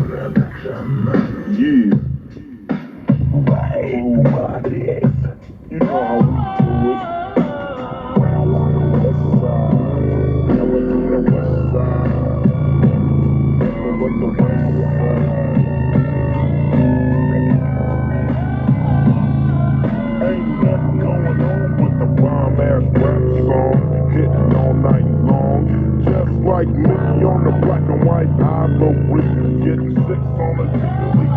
Yeah. Right. You know how we do it. Well, on the west side. Now it's on the west side. Nothing but the west side. Ain't nothing going on but the bomb ass rap song. Hitting all night long. Just like me on the black and white ivory. Getting six on a daily.